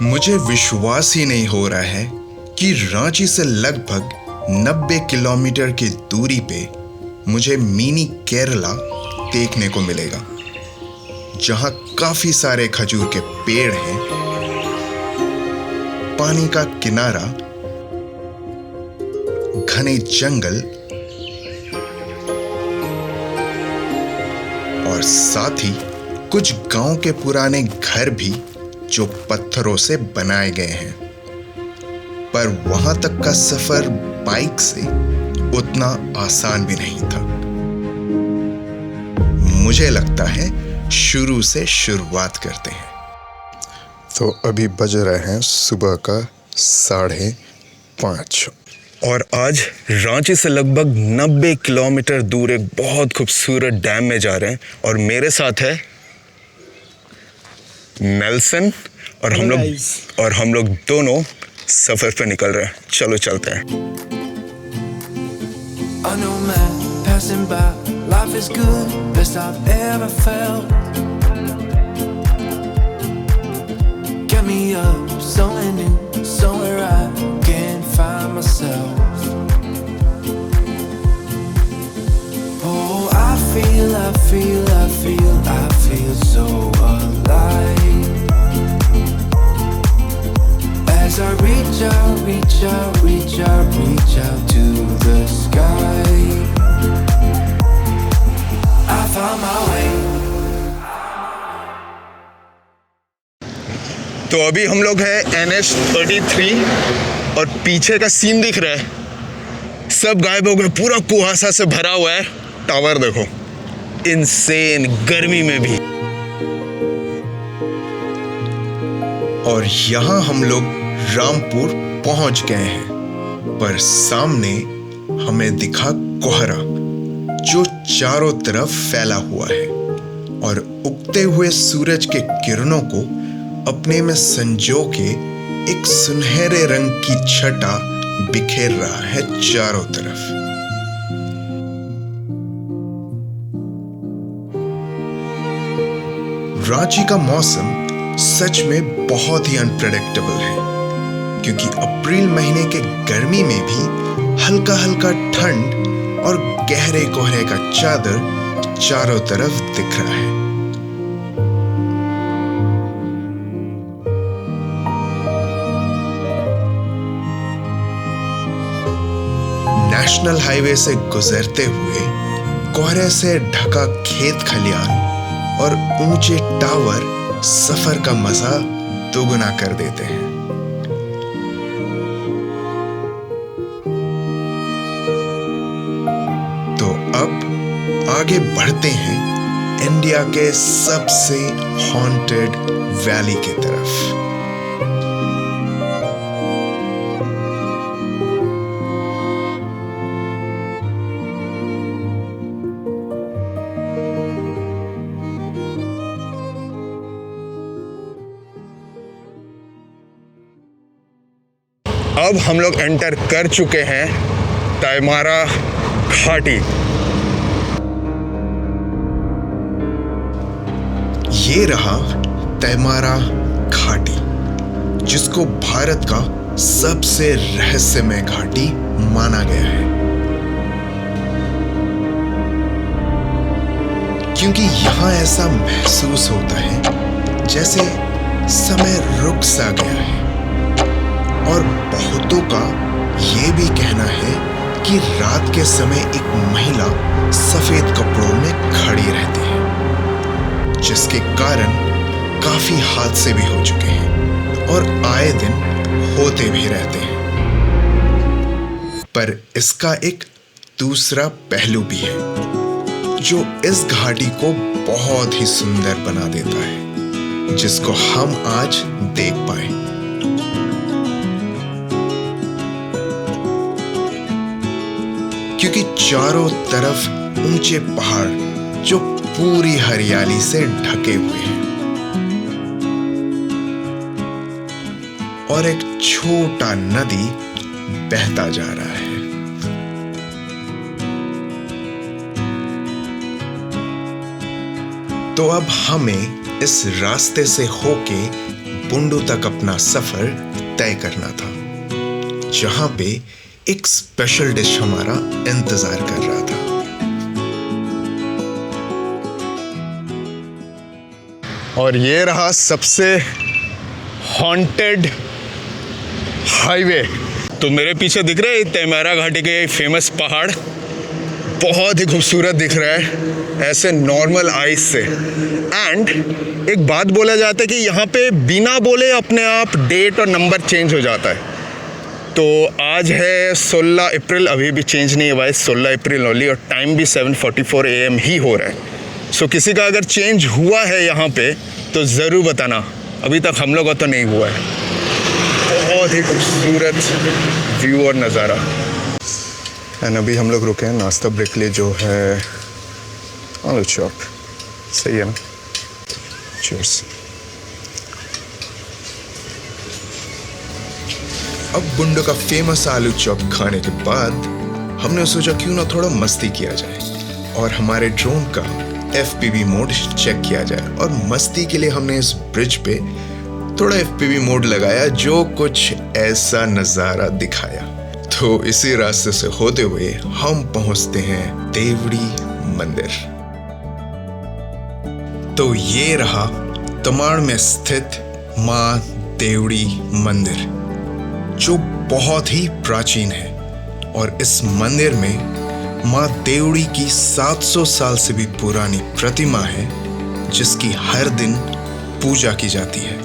मुझे विश्वास ही नहीं हो रहा है कि रांची से लगभग 90 किलोमीटर की दूरी पे मुझे मिनी केरला देखने को मिलेगा, जहां काफी सारे खजूर के पेड़ हैं, पानी का किनारा, घने जंगल और साथ ही कुछ गांव के पुराने घर भी जो पत्थरों से बनाए गए हैं। पर वहां तक का सफर बाइक से उतना आसान भी नहीं था। मुझे लगता है शुरू से शुरुआत करते हैं। तो अभी बज रहे हैं सुबह का 5:30 और आज रांची से लगभग 90 किलोमीटर दूर एक बहुत खूबसूरत डैम में जा रहे हैं और मेरे साथ है नेल्सन और हम लोग दोनों सफर पे निकल रहे हैं। चलो चलते हैं। I know man passing by, life is good, best I've ever felt. Get me up, somewhere new, somewhere I can find myself. Oh, I feel so alive. As I reach out to the sky, I found my way. तो अभी हम लोग हैं NH-33 और पीछे का scene दिख रहा है, सब गायब हो गए, पूरा कुहासा से भरा हुआ है। टावर देखो, इनसेन गर्मी में भी। और यहाँ हम लोग रामपुर पहुंच गए हैं, पर सामने हमें दिखा कोहरा जो चारों तरफ फैला हुआ है और उगते हुए सूरज के किरणों को अपने में संजो के एक सुनहरे रंग की छटा बिखेर रहा है चारों तरफ। रांची का मौसम सच में बहुत ही अनप्रेडिक्टेबल है, क्योंकि अप्रैल महीने के गर्मी में भी हल्का हल्का ठंड और गहरे कोहरे का चादर चारों तरफ दिख रहा है। नेशनल हाईवे से गुजरते हुए कोहरे से ढका खेत खलियान और ऊंचे टावर सफर का मजा दोगुना कर देते हैं। तो अब आगे बढ़ते हैं इंडिया के सबसे हॉन्टेड वैली की तरफ। अब हम लोग एंटर कर चुके हैं तैमारा घाटी। ये रहा तैमारा घाटी, जिसको भारत का सबसे रहस्यमय घाटी माना गया है, क्योंकि यहां ऐसा महसूस होता है जैसे समय रुक सा गया है। और बहुतों का ये भी कहना है कि रात के समय एक महिला सफेद कपड़ों में खड़ी रहती है, जिसके कारण काफी हादसे भी हो चुके हैं और आए दिन होते भी रहते हैं। पर इसका एक दूसरा पहलू भी है जो इस घाटी को बहुत ही सुंदर बना देता है, जिसको हम आज देख पाए। क्योंकि चारों तरफ ऊंचे पहाड़ जो पूरी हरियाली से ढके हुए हैं और एक छोटा नदी बहता जा रहा है। तो अब हमें इस रास्ते से होके बुंडू तक अपना सफर तय करना था, जहां पे एक स्पेशल डिश हमारा इंतजार कर रहा था। और ये रहा सबसे हॉन्टेड हाईवे। तो मेरे पीछे दिख रहा है तेमेरा घाटी के फेमस पहाड़, बहुत ही खूबसूरत दिख रहा है ऐसे नॉर्मल आइस से। एंड एक बात बोला जाता है कि यहाँ पे बिना बोले अपने आप डेट और नंबर चेंज हो जाता है। तो आज है 16 अप्रैल, अभी भी चेंज नहीं हुआ है, 16 अप्रैल ओनली, और टाइम भी 7:44 AM ही हो रहा है। सो किसी का अगर चेंज हुआ है यहाँ पे तो ज़रूर बताना, अभी तक हम लोग का तो नहीं हुआ है। बहुत ही खूबसूरत व्यू और नज़ारा। एंड अभी हम लोग रुके हैं नाश्ता ब्रेक लिए, जो है आलू चॉप। सही है ना? चीयर्स। अब बुंडू का फेमस आलू चॉप खाने के बाद हमने सोचा क्यों ना थोड़ा मस्ती किया जाए और हमारे ड्रोन का FPV मोड चेक किया जाए। और मस्ती के लिए हमने इस ब्रिज पे थोड़ा FPV मोड लगाया, जो कुछ ऐसा नज़ारा दिखाया। तो इसी रास्ते से होते हुए हम पहुंचते हैं देवड़ी मंदिर। तो ये रहा तमाड़ में स्थित माँ देवड़ी मंदिर, जो बहुत ही प्राचीन है। और इस मंदिर में माँ देवड़ी की 700 साल से भी पुरानी प्रतिमा है, जिसकी हर दिन पूजा की जाती है।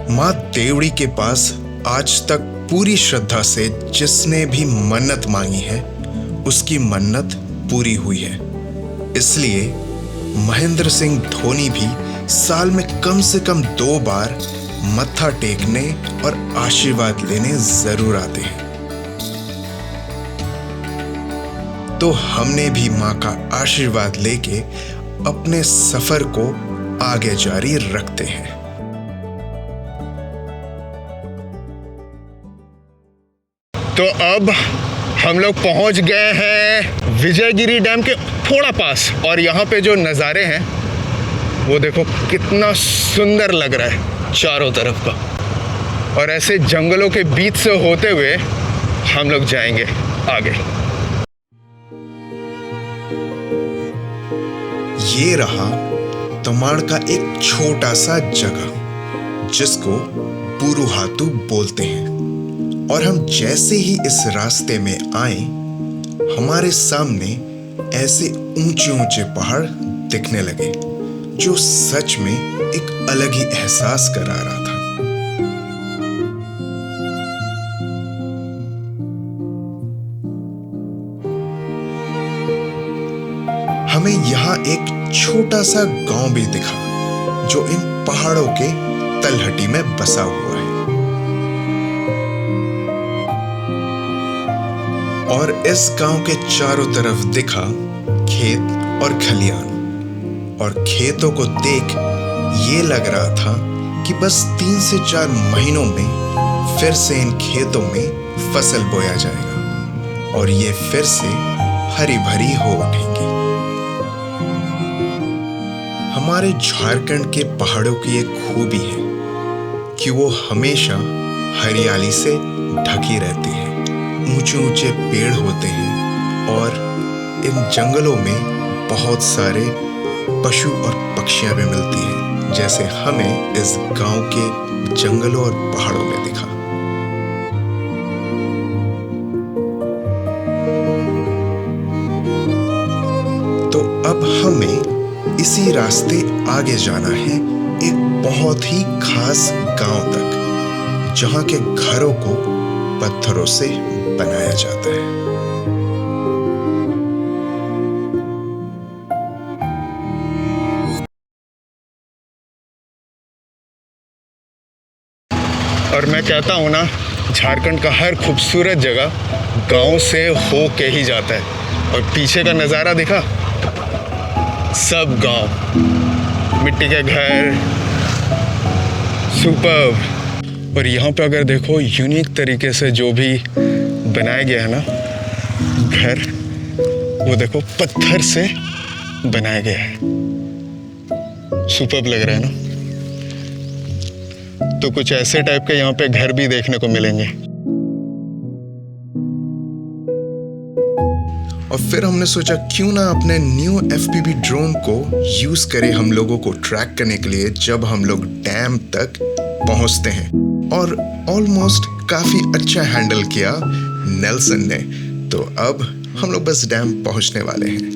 माँ देवड़ी के पास आज तक पूरी श्रद्धा से जिसने भी मन्नत मांगी है, उसकी मन्नत पूरी हुई है। इसलिए महेंद्र सिंह धोनी भी साल में कम से कम 2 बार मत्था टेकने और आशीर्वाद लेने जरूर आते हैं। तो हमने भी माँ का आशीर्वाद लेके अपने सफर को आगे जारी रखते हैं। तो अब हम लोग पहुंच गए हैं विजयगिरी डैम के थोड़ा पास, और यहाँ पे जो नज़ारे हैं वो देखो कितना सुंदर लग रहा है चारों तरफ का। और ऐसे जंगलों के बीच से होते हुए हम लोग जाएंगे आगे। ये रहा तमाड़ का एक छोटा सा जगह, जिसको पुरुहातू बोलते हैं। और हम जैसे ही इस रास्ते में आए, हमारे सामने ऐसे ऊंचे ऊंचे पहाड़ दिखने लगे, जो सच में एक अलग ही एहसास करा रहा था। हमें यहाँ एक छोटा सा गांव भी दिखा, जो इन पहाड़ों के तलहटी में बसा हुआ है। और इस गांव के चारों तरफ दिखा खेत और खलियान। और खेतों को देख ये लग रहा था कि बस 3 से 4 महीनों में फिर से इन खेतों में फसल बोया जाएगा और ये फिर से हरी भरी हो उठेंगी। हमारे झारखंड के पहाड़ों की एक खूबी है कि वो हमेशा हरियाली से ढकी रहती है। ऊंचे ऊंचे पेड़ होते हैं और इन जंगलों में बहुत सारे पशु और पक्षियां भी मिलती हैं, जैसे हमें इस गांव के जंगलों और पहाड़ों में दिखा। तो अब हमें इसी रास्ते आगे जाना है एक बहुत ही खास गांव तक, जहां के घरों को पत्थरों से बनाया जाता है। और मैं कहता हूँ ना, झारखंड का हर खूबसूरत जगह गांव से हो के ही जाता है। और पीछे का नज़ारा दिखा, सब गांव, मिट्टी के घर, सुपर्ब। और यहाँ पे अगर देखो यूनिक तरीके से जो भी बनाया गया है ना घर, वो देखो पत्थर से बनाया गया है। सुपर्ब लग रहा है ना। तो कुछ ऐसे टाइप के यहाँ पे घर भी देखने को मिलेंगे। और फिर हमने सोचा क्यों ना अपने न्यू FPV ड्रोन को यूज करें हम लोगों को ट्रैक करने के लिए जब हम लोग डैम तक पहुंचते हैं। और ऑलमोस्ट काफी अच्छा हैंडल किया नेल्सन ने। तो अब हम लोग बस डैम पहुंचने वाले हैं।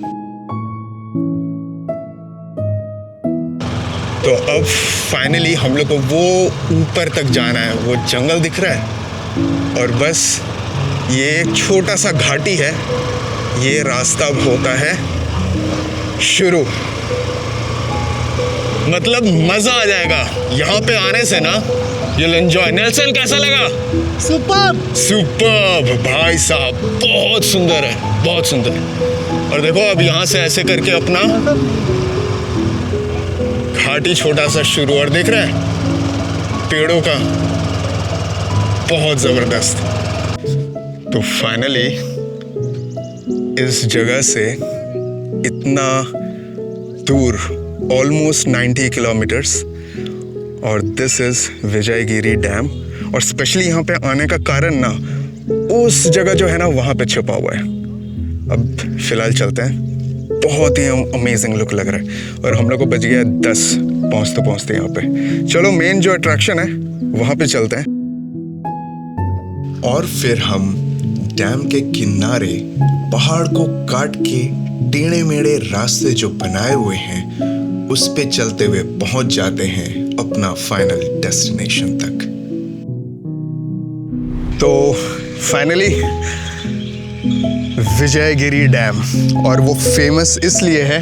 तो अब फाइनली हम लोग को वो ऊपर तक जाना है। वो जंगल दिख रहा है और बस ये एक छोटा सा घाटी है। ये रास्ता होता है शुरू। मतलब मजा आ जाएगा यहाँ पे आने से ना। You'll enjoy। नेल्सन कैसा लगा? सुपर्ब भाई साहब, बहुत सुंदर है, बहुत सुंदर। और देखो अब यहाँ से ऐसे करके अपना घाटी छोटा सा शुरू, और देख रहे हैं पेड़ों का, बहुत जबरदस्त। तो फाइनली इस जगह से इतना दूर, ऑलमोस्ट 90 किलोमीटर्स, और दिस इज विजयगिरी डैम। और स्पेशली यहाँ पे आने का कारण ना उस जगह जो है ना वहाँ पे छुपा हुआ है। अब फिलहाल चलते हैं। बहुत ही अमेजिंग लुक लग रहा है। और हम लोग को बच गया 10 पहुँचते पहुँचते यहाँ पे। चलो मेन जो अट्रैक्शन है वहाँ पे चलते हैं। और फिर हम डैम के किनारे पहाड़ को काट के टेढ़े मेढ़े रास्ते जो बनाए हुए हैं उस पे चलते हुए पहुंच जाते हैं अपना फाइनल डेस्टिनेशन तक। तो फाइनली विजयगिरी डैम, और वो फेमस इसलिए है,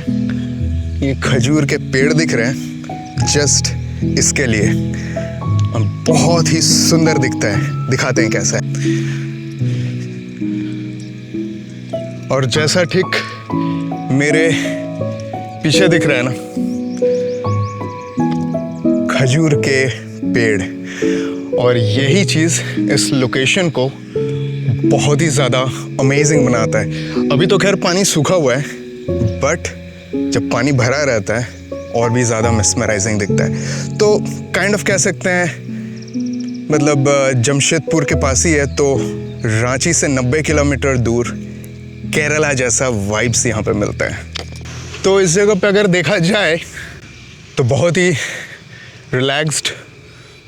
ये खजूर के पेड़ दिख रहे हैं जस्ट इसके लिए। बहुत ही सुंदर दिखता है, दिखाते हैं कैसा है। और जैसा ठीक मेरे पीछे दिख रहा है ना खजूर के पेड़, और यही चीज़ इस लोकेशन को बहुत ही ज़्यादा अमेजिंग बनाता है। अभी तो खैर पानी सूखा हुआ है, बट जब पानी भरा रहता है और भी ज़्यादा मेस्मराइजिंग दिखता है। तो काइंड ऑफ कह सकते हैं, मतलब जमशेदपुर के पास ही है, तो रांची से 90 किलोमीटर दूर केरला जैसा वाइब्स यहाँ पे मिलता है। तो इस जगह पे अगर देखा जाए तो बहुत ही रिलैक्स्ड,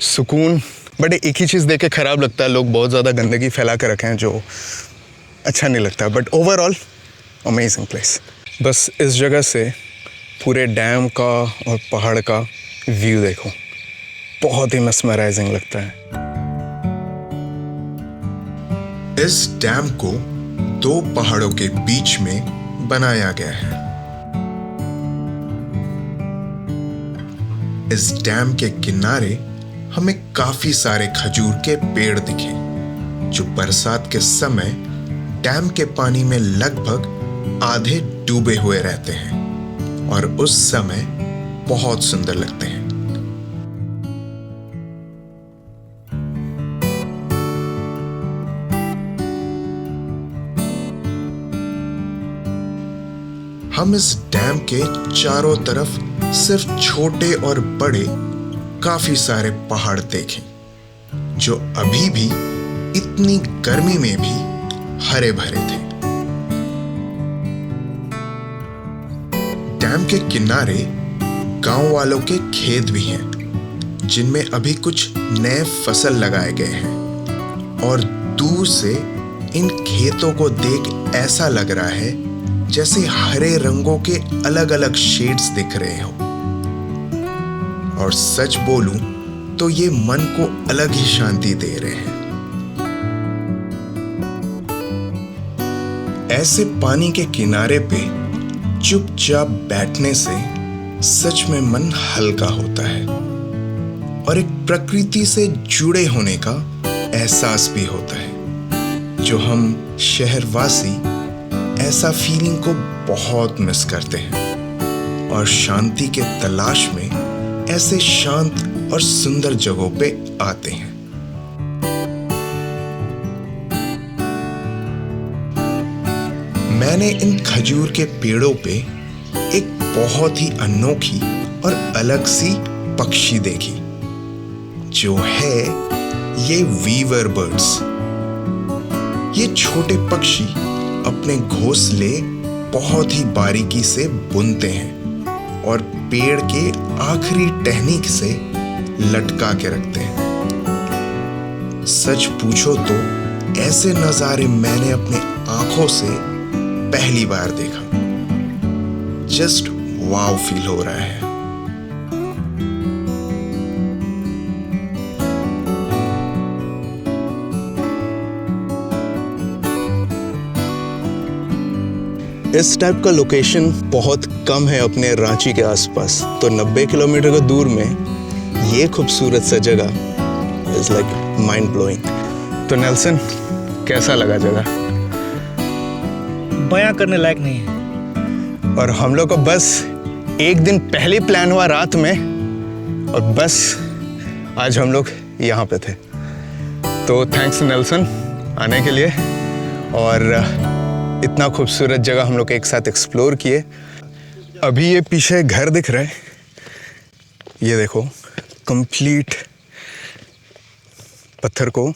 सुकून। बट एक ही चीज़ देख के ख़राब लगता है, लोग बहुत ज़्यादा गंदगी फैला कर रखे हैं जो अच्छा नहीं लगता। But overall amazing place. बस इस जगह से पूरे डैम का और पहाड़ का व्यू देखो, बहुत ही मेस्मराइजिंग लगता है। इस डैम को 2 पहाड़ों के बीच में बनाया गया है। इस डैम के किनारे हमें काफी सारे खजूर के पेड़ दिखे जो बरसात के समय डैम के पानी में लगभग आधे डूबे हुए रहते हैं और उस समय बहुत सुंदर लगते हैं। हम इस डैम के चारों तरफ सिर्फ छोटे और बड़े काफी सारे पहाड़ देखे जो अभी भी इतनी गर्मी में भी हरे भरे थे। डैम के किनारे गांव वालों के खेत भी हैं जिनमें अभी कुछ नए फसल लगाए गए हैं और दूर से इन खेतों को देख ऐसा लग रहा है जैसे हरे रंगों के अलग अलग शेड्स दिख रहे हो। और सच बोलूं तो ये मन को अलग ही शांति दे रहे हैं। ऐसे पानी के किनारे पे चुपचाप बैठने से सच में मन हल्का होता है और एक प्रकृति से जुड़े होने का एहसास भी होता है जो हम शहरवासी ऐसा फीलिंग को बहुत मिस करते हैं और शांति के तलाश में ऐसे शांत और सुंदर जगहों पे आते हैं। मैंने इन खजूर के पेड़ों पे एक बहुत ही अनोखी और अलग सी पक्षी देखी, जो है ये वीवर बर्ड्स। ये छोटे पक्षी अपने घोंसले बहुत ही बारीकी से बुनते हैं और पेड़ के आखिरी टहनी से लटका के रखते हैं। सच पूछो तो ऐसे नजारे मैंने अपने आंखों से पहली बार देखा। जस्ट वाव फील हो रहा है। इस टाइप का लोकेशन बहुत कम है अपने रांची के आसपास, तो 90 किलोमीटर के दूर में ये खूबसूरत सा जगह इज लाइक माइंड ब्लोइंग। तो नेल्सन, कैसा लगा जगह? बयां करने लायक नहीं है। और हम लोग को बस एक दिन पहले प्लान हुआ रात में, और बस आज हम लोग यहाँ पे थे। तो थैंक्स नेल्सन आने के लिए, और इतना खूबसूरत जगह हम लोग एक साथ एक्सप्लोर किए। अभी ये पीछे घर दिख रहा है, ये देखो, कंप्लीट पत्थर को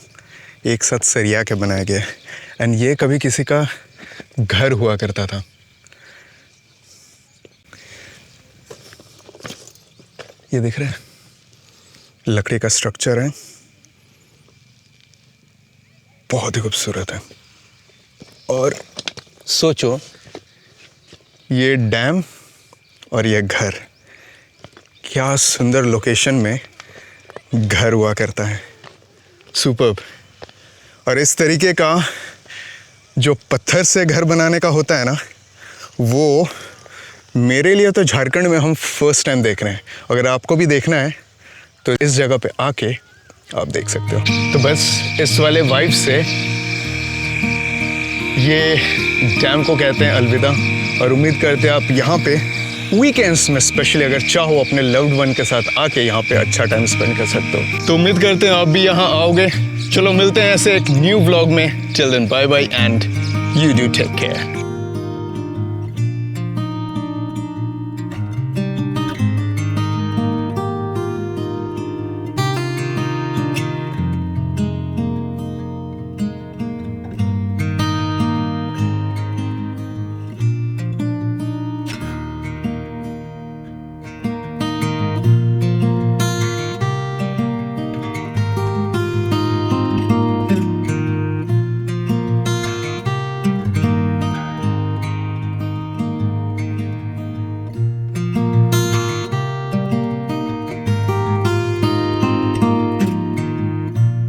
एक साथ सरिया के बनाया गया है। एंड ये कभी किसी का घर हुआ करता था। ये दिख रहा है, लकड़ी का स्ट्रक्चर है, बहुत ही खूबसूरत है। और सोचो, ये डैम और ये घर, क्या सुंदर लोकेशन में घर हुआ करता है। सुपर्ब। और इस तरीके का जो पत्थर से घर बनाने का होता है ना, वो मेरे लिए तो झारखंड में हम फर्स्ट टाइम देख रहे हैं। अगर आपको भी देखना है तो इस जगह पे आके आप देख सकते हो। तो बस इस वाले वाइब से ये डैम को कहते हैं अलविदा, और उम्मीद करते हैं आप यहाँ पे वीकेंड्स में स्पेशली अगर चाहो अपने लव्ड वन के साथ आके यहाँ पे अच्छा टाइम स्पेंड कर सकते हो। तो उम्मीद करते हैं आप भी यहाँ आओगे। चलो मिलते हैं ऐसे एक न्यू व्लॉग में। Till then bye bye and you do take care.